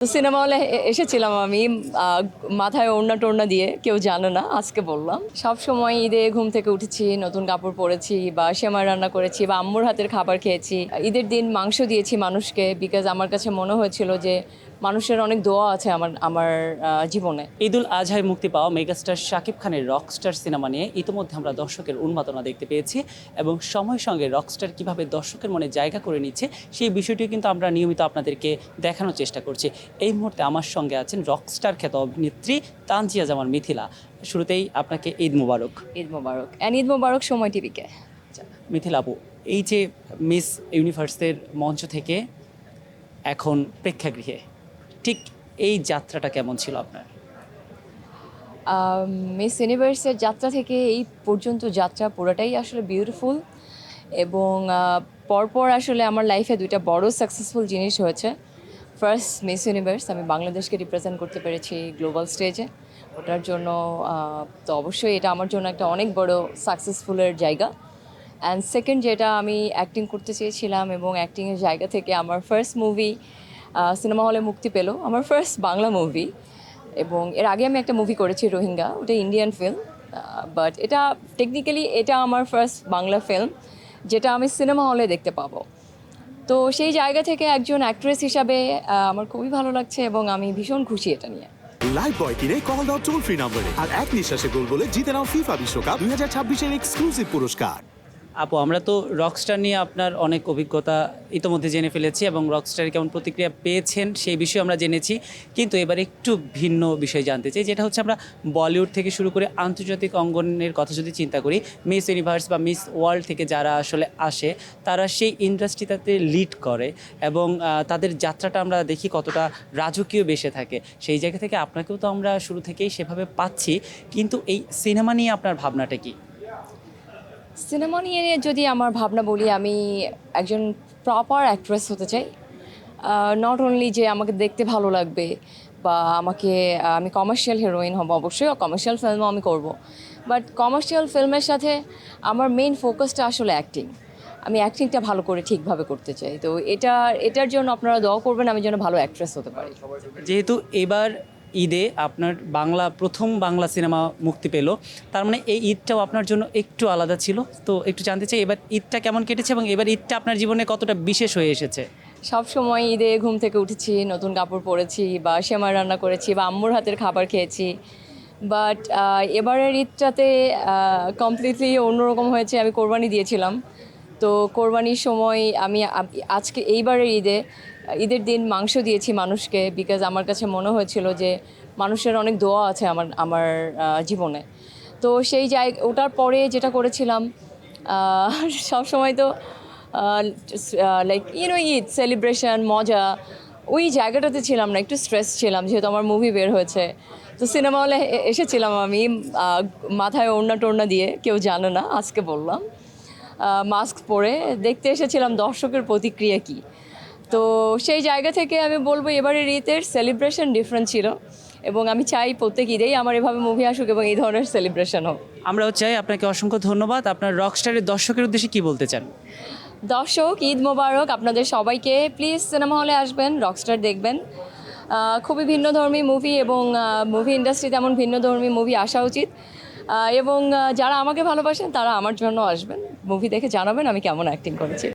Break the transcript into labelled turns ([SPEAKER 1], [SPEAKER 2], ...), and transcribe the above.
[SPEAKER 1] Cinema হলে এসেছিলাম আমি মাথায় ওড়না টোড়না দিয়ে, কেউ জানে না, আজকে বললাম। সব সময় ঈদে ঘুম থেকে উঠেছি, নতুন কাপড় পরেছি বা সেমাই রান্না করেছি বা আম্মুর হাতের খাবার খেয়েছি। ঈদের দিন মাংস দিয়েছি মানুষকে, বিকজ আমার কাছে মনে হয়েছিল যে মানুষের অনেক দোয়া আছে আমার আমার জীবনে।
[SPEAKER 2] ঈদুল আজহায় মুক্তি পাওয়া মেগাস্টার শাকিব খানের রকস্টার সিনেমা নিয়ে ইতিমধ্যে আমরা দর্শকের উন্মাদনা দেখতে পেয়েছি এবং সময়ের সঙ্গে রকস্টার কিভাবে দর্শকের মনে জায়গা করে নিচ্ছে সেই বিষয়টি কিন্তু আমরা নিয়মিত আপনাদেরকে দেখানোর চেষ্টা করছি। এই মুহূর্তে আমার সঙ্গে আছেন রকস্টার খ্যাত অভিনেত্রী তানজিয়া জামান মিথিলা। শুরুতেই আপনাকে ঈদ মোবারক।
[SPEAKER 1] ঈদ মোবারক ঈদ মোবারক সময় টিভিকে।
[SPEAKER 2] মিথিলা আপু, এই যে মিস ইউনিভার্সের মঞ্চ থেকে এখন প্রেক্ষাগৃহে, ঠিক এই যাত্রাটা কেমন ছিল আপনার?
[SPEAKER 1] মিস ইউনিভার্সের যাত্রা থেকে এই পর্যন্ত যাত্রা পুরোটাই আসলে বিউটিফুল এবং পরপর আসলে আমার লাইফে দুইটা বড় সাকসেসফুল জিনিস হয়েছে। ফার্স্ট মিস ইউনিভার্স, আমি বাংলাদেশকে রিপ্রেজেন্ট করতে পেরেছি গ্লোবাল স্টেজে, ওটার জন্য তো অবশ্যই এটা আমার জন্য একটা অনেক বড় সাকসেসফুলের জায়গা। অ্যান্ড সেকেন্ড, যেটা আমি অ্যাক্টিং করতে চেয়েছিলাম এবং অ্যাক্টিংয়ের জায়গা থেকে আমার ফার্স্ট মুভি সিনেমা হলে মুক্তি পেল, আমার ফার্স্ট বাংলা মুভি। এবং এর আগে আমি একটা মুভি করেছি রোহিঙ্গা, ওটা ইন্ডিয়ান ফিল্ম, বাট এটা টেকনিক্যালি এটা আমার ফার্স্ট বাংলা ফিল্ম যেটা আমি সিনেমা হলে দেখতে পাবো। তো সেই জায়গা থেকে একজন অ্যাক্ট্রেস হিসাবে আমার খুবই ভালো লাগছে এবং আমি ভীষণ খুশি এটা নিয়ে।
[SPEAKER 3] লাইভ বয় কিনে কল দাও টোল ফ্রি নম্বরে আর এক নিঃশ্বাসে গোল বলে জিতে নাও ফিফা বিশ্বকাপ 2026-এর এক্সক্লুসিভ পুরস্কার।
[SPEAKER 2] আপু, আমরা তো রকস্টার নিয়ে আপনার অনেক অভিজ্ঞতা ইতোমধ্যে জেনে ফেলেছি এবং রকস্টারে কেমন প্রতিক্রিয়া পেয়েছেন সেই বিষয়ে আমরা জেনেছি, কিন্তু এবার একটু ভিন্ন বিষয় জানতে চাই, যেটা হচ্ছে আমরা বলিউড থেকে শুরু করে আন্তর্জাতিক অঙ্গনের কথা যদি চিন্তা করি, মিস ইউনিভার্স বা মিস ওয়ার্ল্ড থেকে যারা আসলে আসে তারা সেই ইন্ডাস্ট্রিটাতে লিড করে এবং তাদের যাত্রাটা আমরা দেখি কতটা রাজকীয় বেশে থাকে। সেই জায়গা থেকে আপনাকেও তো আমরা শুরু থেকেই সেভাবে পাচ্ছি, কিন্তু এই সিনেমা নিয়ে আপনার ভাবনাটা কি?
[SPEAKER 1] সিনেমা নিয়ে যদি আমার ভাবনা বলি, আমি একজন প্রপার অ্যাক্ট্রেস হতে চাই। নট অনলি যে আমাকে দেখতে ভালো লাগবে বা আমি কমার্শিয়াল হিরোইন হব, অবশ্যই কমার্শিয়াল ফিল্মও আমি করব, বাট কমার্শিয়াল ফিল্মের সাথে আমার মেইন ফোকাসটা আসলে অ্যাক্টিং। আমি অ্যাক্টিংটা ভালো করে ঠিকভাবে করতে চাই। তো এটার জন্য আপনারা দোয়া করবেন আমি যেন ভালো অ্যাক্ট্রেস হতে পারি।
[SPEAKER 2] যেহেতু এবার ঈদে আপনার প্রথম বাংলা সিনেমা মুক্তি পেল, তার মানে এই ঈদটাও আপনার জন্য একটু আলাদা ছিল। তো একটু জানতে চাই এবার ঈদটা কেমন কেটেছে এবং এবার ঈদটা আপনার জীবনে কতটা বিশেষ হয়ে এসেছে?
[SPEAKER 1] সব সময় ঈদে ঘুম থেকে উঠেছি, নতুন কাপড় পরেছি বা সেমাই রান্না করেছি বা আম্মুর হাতের খাবার খেয়েছি, বাট এবারের ঈদটাতে কমপ্লিটলি অন্যরকম হয়েছে। আমি কোরবানি দিয়েছিলাম, তো কোরবানির সময় আমি আজকে এইবারের ঈদের দিন মাংস দিয়েছি মানুষকে, বিকজ আমার কাছে মনে হয়েছিল যে মানুষের অনেক দোয়া আছে আমার আমার জীবনে। তো সেই ওটার পরে যেটা করেছিলাম, সব সময় তো লাইক ঈদ সেলিব্রেশন মজা, ওই জায়গাটাতে ছিলাম না, একটু স্ট্রেস ছিলাম যেহেতু আমার মুভি বের হয়েছে। তো সিনেমা হলে এসেছিলাম আমি মাথায় ওড়না টোড়না দিয়ে, কেউ জানে না, আজকে বললাম, মাস্ক পরে দেখতে এসেছিলাম দর্শকের প্রতিক্রিয়া কী। তো সেই জায়গা থেকে আমি বলবো এবারের ঈদের সেলিব্রেশন ডিফারেন্ট ছিল এবং আমি চাই প্রত্যেক ঈদেই আমার এভাবে মুভি আসুক এবং এই ধরনের সেলিব্রেশন হোক।
[SPEAKER 2] আমরাও চাই। আপনাকে অসংখ্য ধন্যবাদ। আপনার রকস্টারের দর্শকের উদ্দেশ্যে কি বলতে চান?
[SPEAKER 1] দর্শক, ঈদ মোবারক আপনাদের সবাইকে। প্লিজ সিনেমা হলে আসবেন, রকস্টার দেখবেন। খুবই ভিন্নধর্মী মুভি এবং মুভি ইন্ডাস্ট্রিতে এমন ভিন্নধর্মী মুভি আসা উচিত এবং যারা আমাকে ভালোবাসেন তারা আমার জন্য আসবেন, মুভি দেখে জানাবেন আমি কেমন অ্যাক্টিং করেছি।